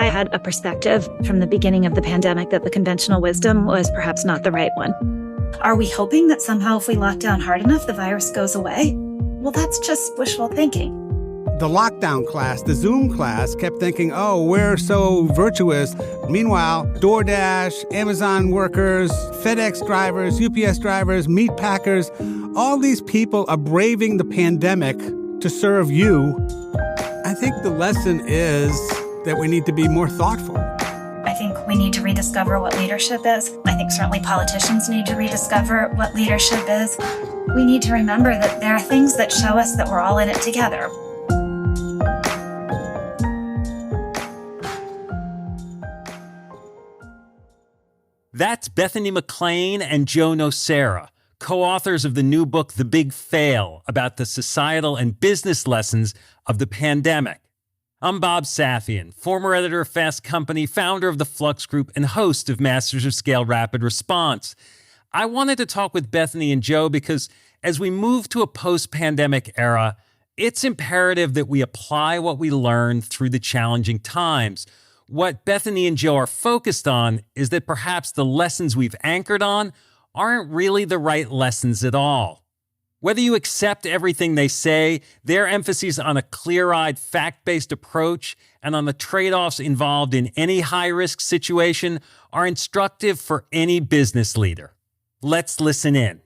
I had a perspective from the beginning of the pandemic that the conventional wisdom was perhaps not the right one. Are we hoping that somehow if we lock down hard enough, the virus goes away? Well, that's just wishful thinking. The lockdown class, the Zoom class, kept thinking, oh, we're so virtuous. Meanwhile, DoorDash, Amazon workers, FedEx drivers, UPS drivers, meat packers, all these people are braving the pandemic to serve you. I think the lesson is that we need to be more thoughtful. I think we need to rediscover what leadership is. I think certainly politicians need to rediscover what leadership is. We need to remember that there are things that show us that we're all in it together. That's Bethany McLean and Joe Nocera, co-authors of the new book, The Big Fail, about the societal and business lessons of the pandemic. I'm Bob Safian, former editor of Fast Company, founder of the Flux Group, and host of Masters of Scale Rapid Response. I wanted to talk with Bethany and Joe because as we move to a post-pandemic era, it's imperative that we apply what we learned through the challenging times. What Bethany and Joe are focused on is that perhaps the lessons we've anchored on aren't really the right lessons at all. Whether you accept everything they say, their emphasis on a clear-eyed, fact-based approach and on the trade-offs involved in any high-risk situation are instructive for any business leader. Let's listen in.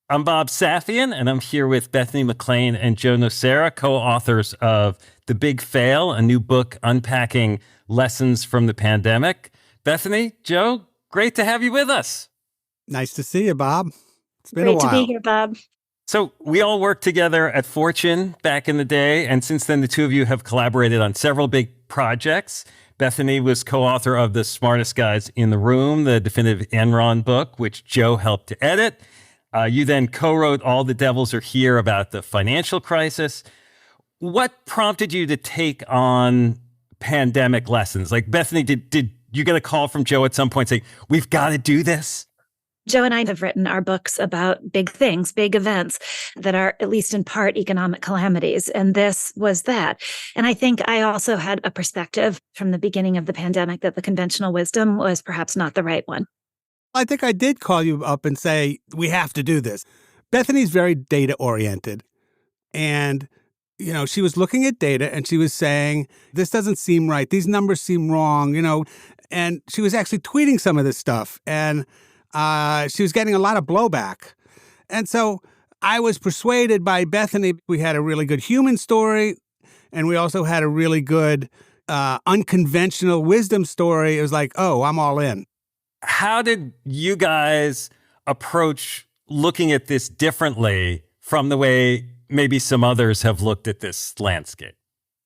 I'm Bob Safian, and I'm here with Bethany McLean and Joe Nocera, co-authors of The Big Fail, a new book unpacking lessons from the pandemic. Bethany, Joe, great to have you with us. Nice to see you, Bob. It's been a while. Great to be here, Bob. So we all worked together at Fortune back in the day, and since then the two of you have collaborated on several big projects. Bethany was co-author of The Smartest Guys in the Room, the definitive Enron book, which Joe helped to edit. You then co-wrote All the Devils Are Here about the financial crisis. What prompted you to take on pandemic lessons? Like, Bethany, did you get a call from Joe at some point saying, we've got to do this? Joe and I have written our books about big things, big events that are at least in part economic calamities. And this was that. And I think I also had a perspective from the beginning of the pandemic that the conventional wisdom was perhaps not the right one. I think I did call you up and say, we have to do this. Bethany's very data-oriented. And, you know, she was looking at data and she was saying, this doesn't seem right. These numbers seem wrong, you know. And she was actually tweeting some of this stuff. And she was getting a lot of blowback. And so I was persuaded by Bethany. We had a really good human story. And we also had a really good unconventional wisdom story. It was like, oh, I'm all in. How did you guys approach looking at this differently from the way maybe some others have looked at this landscape?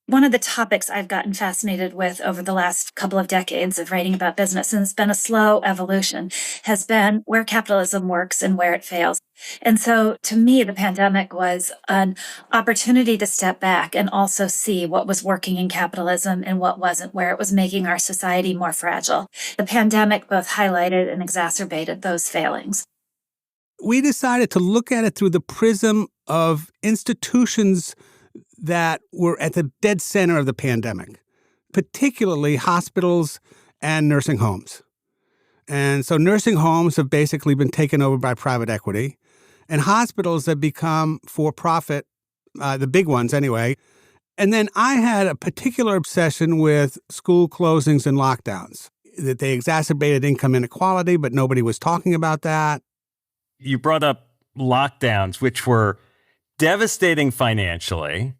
One of the topics I've gotten fascinated with over the last couple of decades of writing about business, and it's been a slow evolution, has been where capitalism works and where it fails. And so to me, the pandemic was an opportunity to step back and also see what was working in capitalism and what wasn't, where it was making our society more fragile. The pandemic both highlighted and exacerbated those failings. We decided to look at it through the prism of institutions that were at the dead center of the pandemic, particularly hospitals and nursing homes. And so nursing homes have basically been taken over by private equity, and hospitals have become for-profit, the big ones anyway. And then I had a particular obsession with school closings and lockdowns, that they exacerbated income inequality, but nobody was talking about that. You brought up lockdowns, which were devastating financially,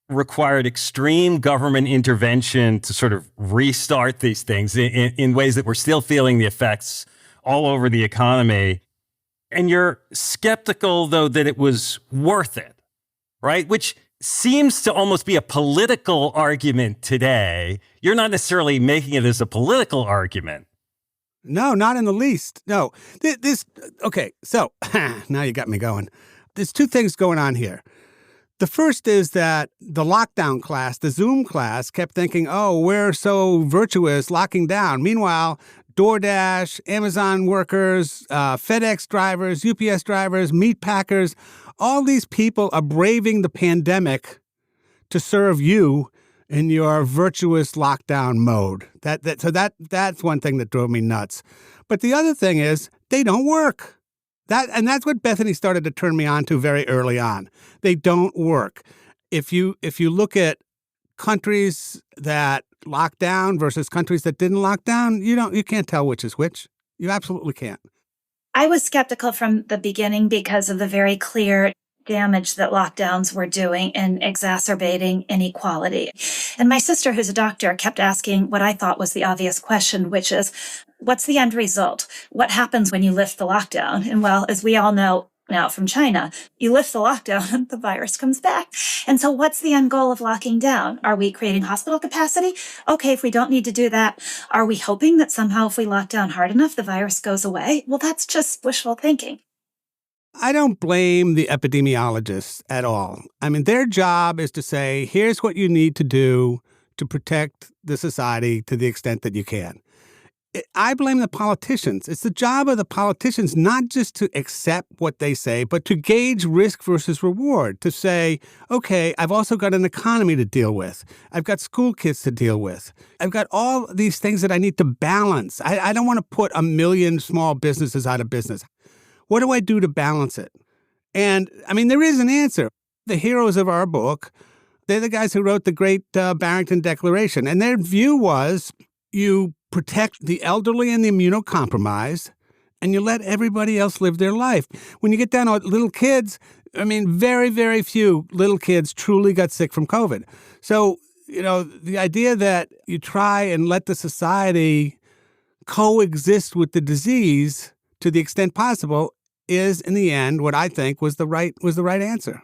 required extreme government intervention to sort of restart these things in ways that we're still feeling the effects all over the economy. And you're skeptical, though, that it was worth it, right? Which seems to almost be a political argument today. You're not necessarily making it as a political argument. No, not in the least. No. Okay, so now you got me going. There's two things going on here. The first is that the lockdown class, the Zoom class, kept thinking, oh, we're so virtuous, locking down. Meanwhile, DoorDash, Amazon workers, FedEx drivers, UPS drivers, meat packers, all these people are braving the pandemic to serve you in your virtuous lockdown mode. That's one thing that drove me nuts. But the other thing is they don't work. That's what Bethany started to turn me on to very early on. They don't work. If you look at countries that locked down versus countries that didn't lock down, you can't tell which is which. You absolutely can't. I was skeptical from the beginning because of the very clear damage that lockdowns were doing in exacerbating inequality. And my sister, who's a doctor, kept asking what I thought was the obvious question, which is, what's the end result? What happens when you lift the lockdown? And well, as we all know now from China, you lift the lockdown and the virus comes back. And so what's the end goal of locking down? Are we creating hospital capacity? Okay, if we don't need to do that, are we hoping that somehow if we lock down hard enough, the virus goes away? Well, that's just wishful thinking. I don't blame the epidemiologists at all. I mean, their job is to say, here's what you need to do to protect the society to the extent that you can. I blame the politicians. It's the job of the politicians not just to accept what they say, but to gauge risk versus reward, to say, okay, I've also got an economy to deal with. I've got school kids to deal with. I've got all these things that I need to balance. I don't want to put 1 million small businesses out of business. What do I do to balance it? And, I mean, there is an answer. The heroes of our book, they're the guys who wrote the great Barrington Declaration. And their view was you protect the elderly and the immunocompromised, and you let everybody else live their life. When you get down to little kids, I mean, very, very few little kids truly got sick from COVID. So, the idea that you try and let the society coexist with the disease to the extent possible is, in the end, what I think was the right answer.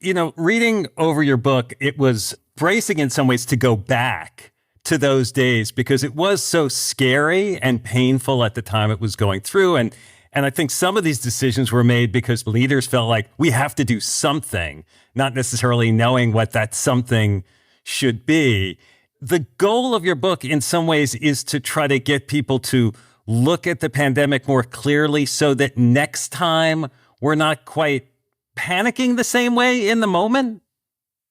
Reading over your book, it was bracing in some ways to go back to those days because it was so scary and painful at the time it was going through. And I think some of these decisions were made because leaders felt like we have to do something, not necessarily knowing what that something should be. The goal of your book in some ways is to try to get people to look at the pandemic more clearly so that next time we're not quite panicking the same way in the moment.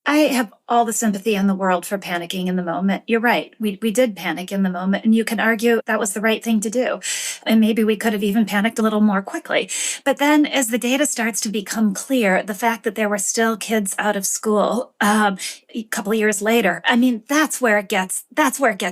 I have all the sympathy in the world for panicking in the moment. You're right. We did panic in the moment, and you can argue that was the right thing to do. And maybe we could have even panicked a little more quickly. But then as the data starts to become clear, the fact that there were still kids out of school a couple of years later, I mean, that's where it gets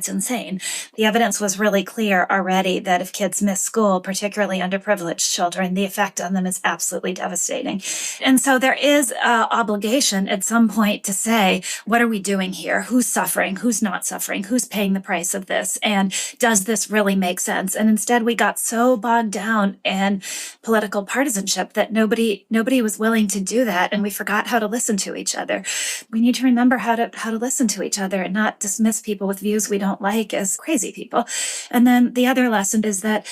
insane. The evidence was really clear already that if kids miss school, particularly underprivileged children, the effect on them is absolutely devastating. And so there is an obligation at some point to say, what are we doing here? Who's suffering? Who's not suffering? Who's paying the price of this? And does this really make sense? And instead, we got so bogged down in political partisanship that nobody was willing to do that, and we forgot how to listen to each other. We need to remember how to listen to each other and not dismiss people with views we don't like as crazy people. And then the other lesson is that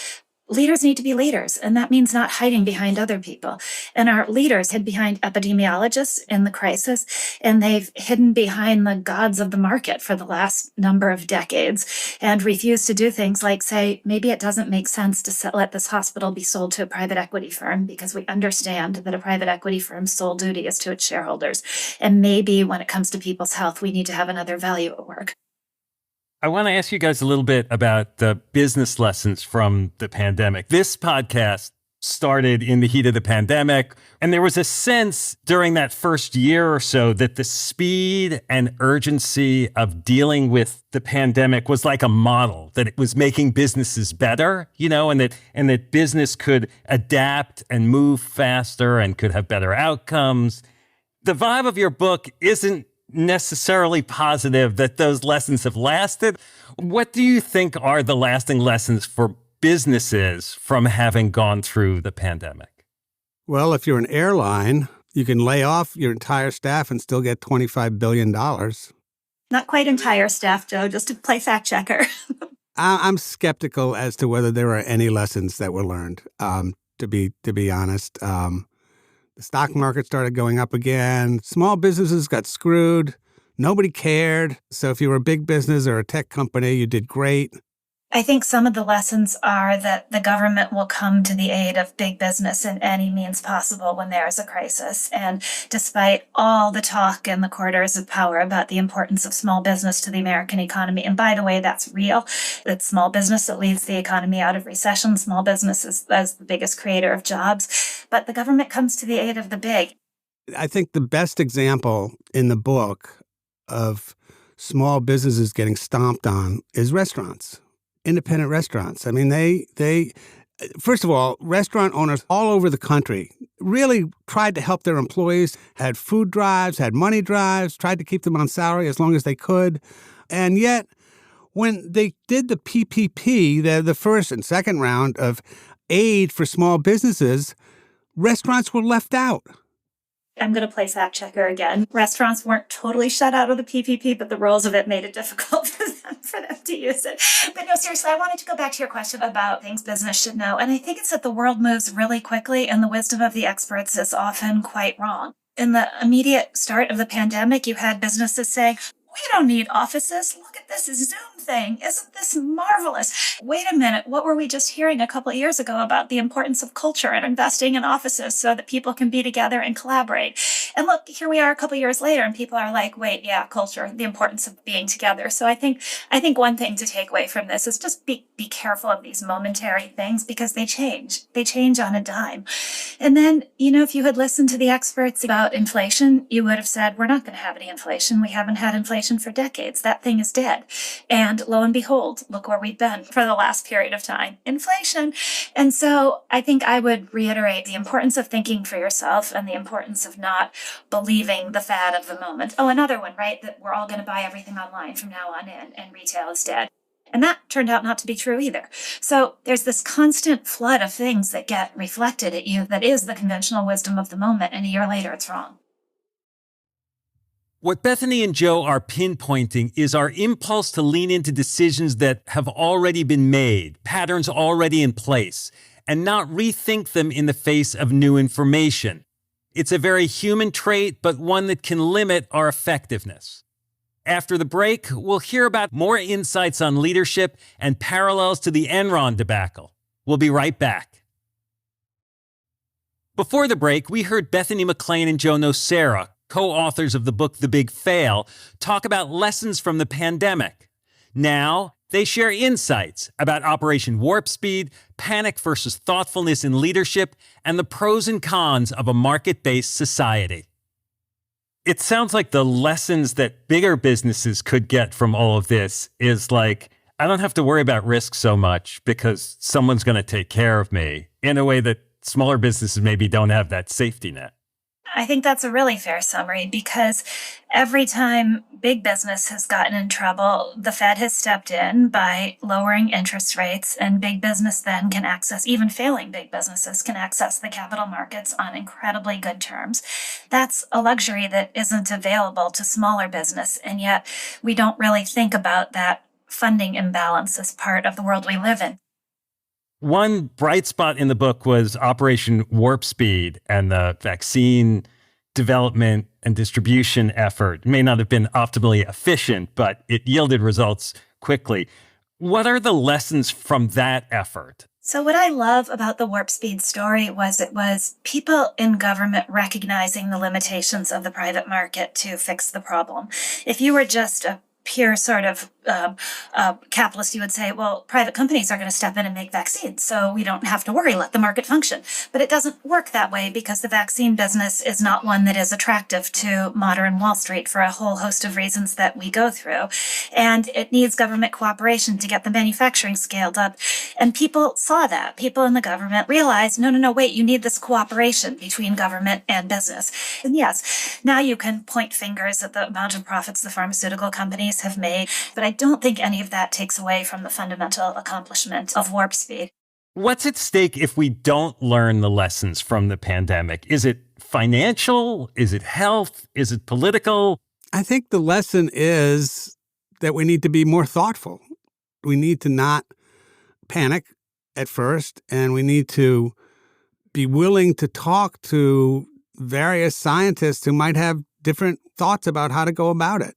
leaders need to be leaders, and that means not hiding behind other people. And our leaders hid behind epidemiologists in the crisis, and they've hidden behind the gods of the market for the last number of decades and refused to do things like say, maybe it doesn't make sense to let this hospital be sold to a private equity firm because we understand that a private equity firm's sole duty is to its shareholders. And maybe when it comes to people's health, we need to have another value at work. I want to ask you guys a little bit about the business lessons from the pandemic. This podcast started in the heat of the pandemic, and there was a sense during that first year or so that the speed and urgency of dealing with the pandemic was like a model, that it was making businesses better, and that business could adapt and move faster and could have better outcomes. The vibe of your book isn't necessarily positive that those lessons have lasted. What do you think are the lasting lessons for businesses from having gone through the pandemic? Well, if you're an airline, you can lay off your entire staff and still get $25 billion. Not quite entire staff, Joe, just to play fact checker. I'm skeptical as to whether there are any lessons that were learned, to be honest. The stock market started going up again. Small businesses got screwed. Nobody cared. So if you were a big business or a tech company, you did great. I think some of the lessons are that the government will come to the aid of big business in any means possible when there is a crisis. And despite all the talk in the corridors of power about the importance of small business to the American economy, and by the way, that's real. It's small business that leads the economy out of recession. Small business is the biggest creator of jobs. But the government comes to the aid of the big. I think the best example in the book of small businesses getting stomped on is restaurants. Independent restaurants. I mean, they first of all, restaurant owners all over the country really tried to help their employees, had food drives, had money drives, tried to keep them on salary as long as they could. And yet, when they did the PPP, the first and second round of aid for small businesses, restaurants were left out. I'm going to play fact checker again. Restaurants weren't totally shut out of the PPP, but the rules of it made it difficult for them to use it. But no, seriously, I wanted to go back to your question about things business should know. And I think it's that the world moves really quickly and the wisdom of the experts is often quite wrong. In the immediate start of the pandemic, you had businesses saying, we don't need offices. Look at this Zoom thing. Isn't this marvelous? Wait a minute. What were we just hearing a couple of years ago about the importance of culture and investing in offices so that people can be together and collaborate? And look, here we are a couple of years later and people are like, wait, yeah, culture, the importance of being together. So I think one thing to take away from this is just be careful of these momentary things because they change. They change on a dime. And then, if you had listened to the experts about inflation, you would have said, we're not going to have any inflation. We haven't had inflation for decades. That thing is dead. And lo and behold, look where we've been for the last period of time. Inflation. And so I think I would reiterate the importance of thinking for yourself and the importance of not believing the fad of the moment. Oh, another one, right? That we're all going to buy everything online from now on in and retail is dead. And that turned out not to be true either. So there's this constant flood of things that get reflected at you that is the conventional wisdom of the moment. And a year later, it's wrong. What Bethany and Joe are pinpointing is our impulse to lean into decisions that have already been made, patterns already in place, and not rethink them in the face of new information. It's a very human trait, but one that can limit our effectiveness. After the break, we'll hear about more insights on leadership and parallels to the Enron debacle. We'll be right back. Before the break, we heard Bethany McLean and Joe Nocera, co-authors of the book The Big Fail, talk about lessons from the pandemic. Now, they share insights about Operation Warp Speed, panic versus thoughtfulness in leadership, and the pros and cons of a market-based society. It sounds like the lessons that bigger businesses could get from all of this is like, I don't have to worry about risk so much because someone's going to take care of me, in a way that smaller businesses maybe don't have that safety net. I think that's a really fair summary because every time big business has gotten in trouble, the Fed has stepped in by lowering interest rates, and big business then can access, even failing big businesses can access the capital markets on incredibly good terms. That's a luxury that isn't available to smaller business, and yet we don't really think about that funding imbalance as part of the world we live in. One bright spot in the book was Operation Warp Speed and the vaccine development and distribution effort. It may not have been optimally efficient, but it yielded results quickly. What are the lessons from that effort? So what I love about the Warp Speed story was it was people in government recognizing the limitations of the private market to fix the problem. If you were just a pure sort of capitalist, you would say, well, private companies are going to step in and make vaccines, so we don't have to worry, let the market function. But it doesn't work that way because the vaccine business is not one that is attractive to modern Wall Street for a whole host of reasons that we go through. And it needs government cooperation to get the manufacturing scaled up. And people saw that. People in the government realized, no, wait, you need this cooperation between government and business. And yes, now you can point fingers at the amount of profits the pharmaceutical companies have made, but I don't think any of that takes away from the fundamental accomplishment of Warp Speed. What's at stake if we don't learn the lessons from the pandemic? Is it financial? Is it health? Is it political? I think the lesson is that we need to be more thoughtful. We need to not panic at first, and we need to be willing to talk to various scientists who might have different thoughts about how to go about it.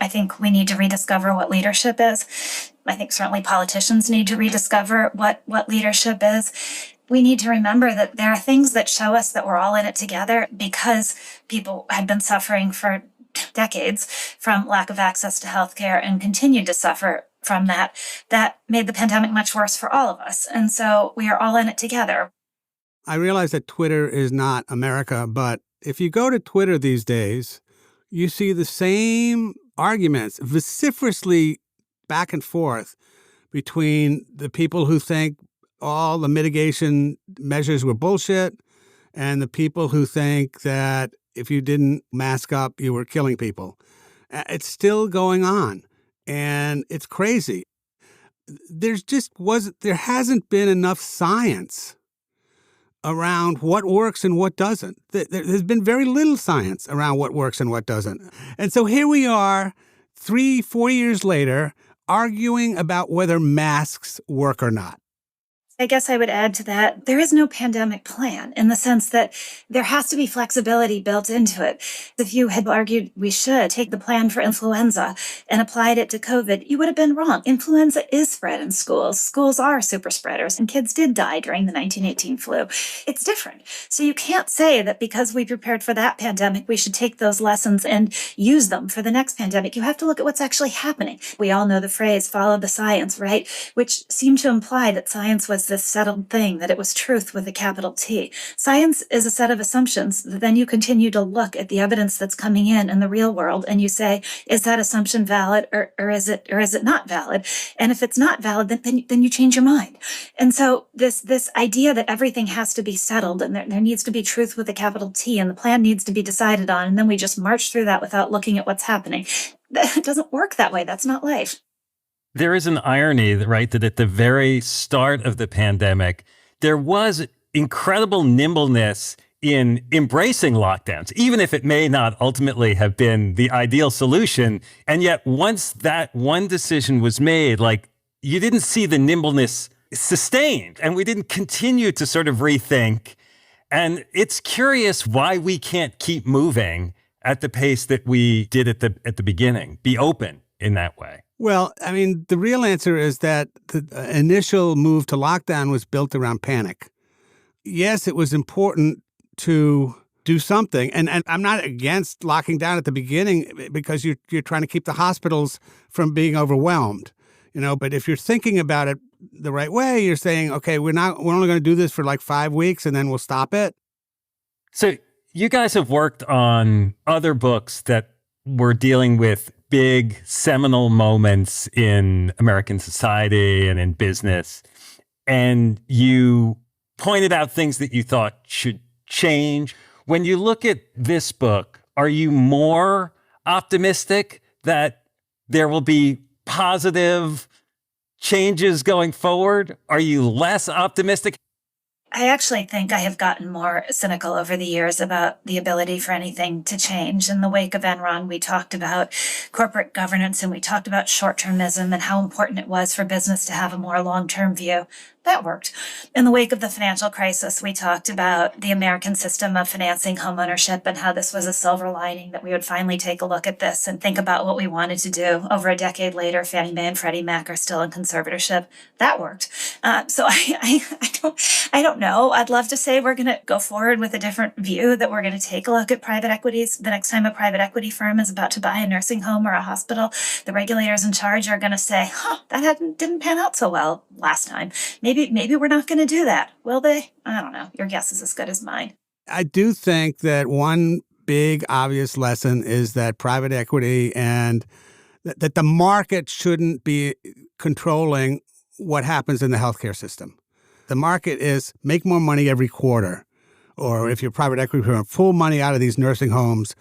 I think we need to rediscover what leadership is. I think certainly politicians need to rediscover what leadership is. We need to remember that there are things that show us that we're all in it together because people had been suffering for decades from lack of access to healthcare and continued to suffer from that. That made the pandemic much worse for all of us. And so we are all in it together. I realize that Twitter is not America, but if you go to Twitter these days, you see the same arguments vociferously back and forth between the people who think all the mitigation measures were bullshit and the people who think that if you didn't mask up, you were killing people. It's still going on, and it's crazy. There hasn't been enough science around what works and what doesn't. There's been very little science around what works and what doesn't. And so here we are 3-4 years later arguing about whether masks work or not. I guess I would add to that, there is no pandemic plan in the sense that there has to be flexibility built into it. If you had argued we should take the plan for influenza and applied it to COVID, you would have been wrong. Influenza is spread in schools. Schools are super spreaders, and kids did die during the 1918 flu. It's different. So you can't say that because we prepared for that pandemic, we should take those lessons and use them for the next pandemic. You have to look at what's actually happening. We all know the phrase, follow the science, right? Which seemed to imply that science was this settled thing, that it was truth with a capital T. Science is a set of assumptions that then you continue to look at the evidence that's coming in the real world, and you say, is that assumption valid or is it not valid? And if it's not valid, then you change your mind. And so this idea that everything has to be settled and there needs to be truth with a capital T and the plan needs to be decided on, and then we just march through that without looking at what's happening. That doesn't work that way. That's not life. There is an irony, right, that at the very start of the pandemic, there was incredible nimbleness in embracing lockdowns, even if it may not ultimately have been the ideal solution. And yet once that one decision was made, like, you didn't see the nimbleness sustained, and we didn't continue to sort of rethink. And it's curious why we can't keep moving at the pace that we did at the beginning, be open in that way. Well, I mean, the real answer is that the initial move to lockdown was built around panic. Yes, it was important to do something. And I'm not against locking down at the beginning because you're trying to keep the hospitals from being overwhelmed. But if you're thinking about it the right way, you're saying, okay, we're only going to do this for like 5 weeks and then we'll stop it. So you guys have worked on other books that were dealing with big seminal moments in American society and in business. And you pointed out things that you thought should change. When you look at this book, are you more optimistic that there will be positive changes going forward? Are you less optimistic? I actually think I have gotten more cynical over the years about the ability for anything to change. In the wake of Enron, we talked about corporate governance and we talked about short-termism and how important it was for business to have a more long-term view. That worked. In the wake of the financial crisis, we talked about the American system of financing homeownership and how this was a silver lining, that we would finally take a look at this and think about what we wanted to do. Over a decade later, Fannie Mae and Freddie Mac are still in conservatorship. That worked. So I don't know. I'd love to say we're going to go forward with a different view, that we're going to take a look at private equities. The next time a private equity firm is about to buy a nursing home or a hospital, the regulators in charge are going to say, that didn't pan out so well last time. Maybe we're not going to do that. Will they? I don't know. Your guess is as good as mine. I do think that one big obvious lesson is that private equity and that the market shouldn't be controlling what happens in the healthcare system. The market is make more money every quarter, or if you're a private equity firm, pull money out of these nursing homes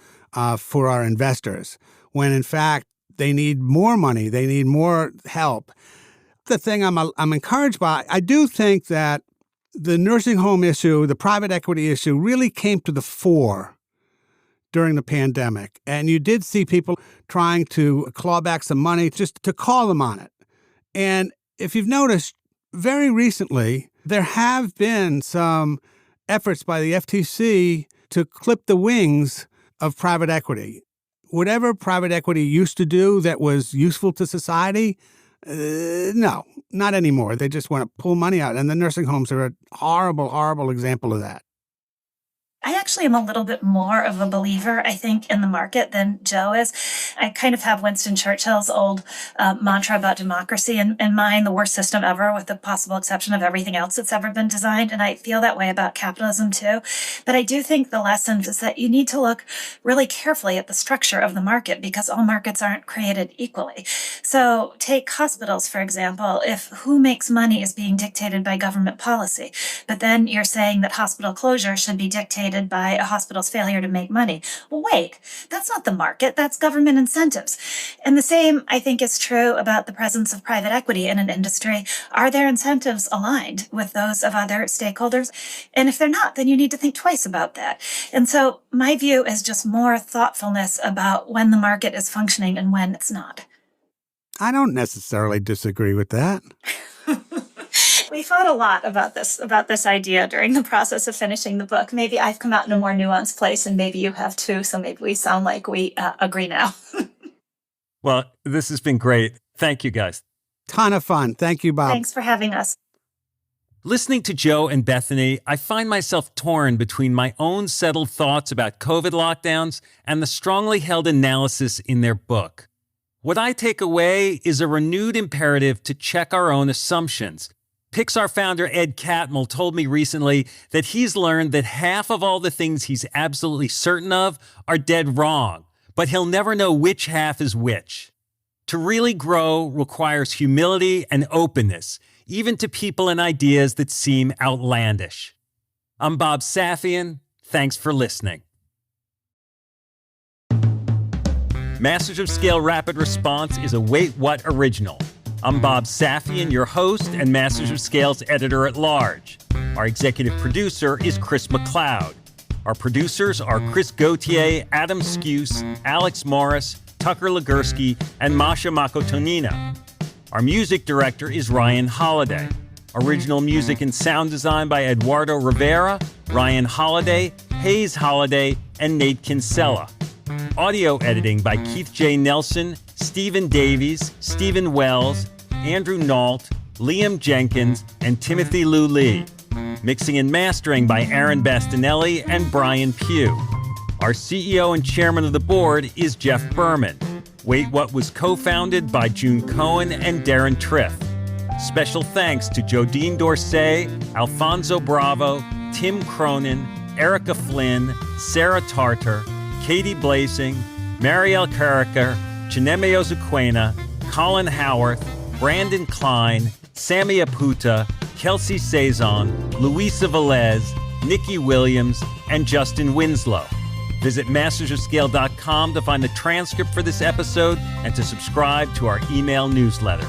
for our investors, when in fact they need more money, they need more help. The thing I'm encouraged by, I do think that the nursing home issue, the private equity issue really came to the fore during the pandemic. And you did see people trying to claw back some money just to call them on it. And if you've noticed, very recently, there have been some efforts by the FTC to clip the wings of private equity. Whatever private equity used to do that was useful to society, No, not anymore. They just want to pull money out. And the nursing homes are a horrible, horrible example of that. I actually am a little bit more of a believer, I think, in the market than Joe is. I kind of have Winston Churchill's old mantra about democracy in mind, the worst system ever, with the possible exception of everything else that's ever been designed. And I feel that way about capitalism, too. But I do think the lesson is that you need to look really carefully at the structure of the market, because all markets aren't created equally. So take hospitals, for example. If who makes money is being dictated by government policy, but then you're saying that hospital closure should be dictated by a hospital's failure to make money. Well, wait, that's not the market, that's government incentives. And the same, I think, is true about the presence of private equity in an industry. Are their incentives aligned with those of other stakeholders? And if they're not, then you need to think twice about that. And so my view is just more thoughtfulness about when the market is functioning and when it's not. I don't necessarily disagree with that. We thought a lot about this idea during the process of finishing the book. Maybe I've come out in a more nuanced place, and maybe you have too, so maybe we sound like we agree now. Well, this has been great. Thank you, guys. Ton of fun. Thank you, Bob. Thanks for having us. Listening to Joe and Bethany, I find myself torn between my own settled thoughts about COVID lockdowns and the strongly held analysis in their book. What I take away is a renewed imperative to check our own assumptions. Pixar founder Ed Catmull told me recently that he's learned that half of all the things he's absolutely certain of are dead wrong, but he'll never know which half is which. To really grow requires humility and openness, even to people and ideas that seem outlandish. I'm Bob Safian. Thanks for listening. Masters of Scale Rapid Response is a Wait What original. I'm Bob Safian, your host and Masters of Scale's editor-at-large. Our executive producer is Chris McLeod. Our producers are Chris Gauthier, Adam Skuse, Alex Morris, Tucker Ligursky, and Masha Makotonina. Our music director is Ryan Holiday. Original music and sound design by Eduardo Rivera, Ryan Holiday, Hayes Holiday, and Nate Kinsella. Audio editing by Keith J. Nelson, Stephen Davies, Stephen Wells, Andrew Nault, Liam Jenkins, and Timothy Lou Lee. Mixing and mastering by Aaron Bastinelli and Brian Pugh. Our CEO and chairman of the board is Jeff Berman. Wait What was co-founded by June Cohen and Darren Triff. Special thanks to Jodine Dorsey, Alfonso Bravo, Tim Cronin, Erica Flynn, Sarah Tartar, Katie Blasing, Marielle Carricker, Chineme Ozuquena, Colin Howarth, Brandon Klein, Sammy Aputa, Kelsey Saison, Luisa Velez, Nikki Williams, and Justin Winslow. Visit mastersofscale.com to find the transcript for this episode and to subscribe to our email newsletter.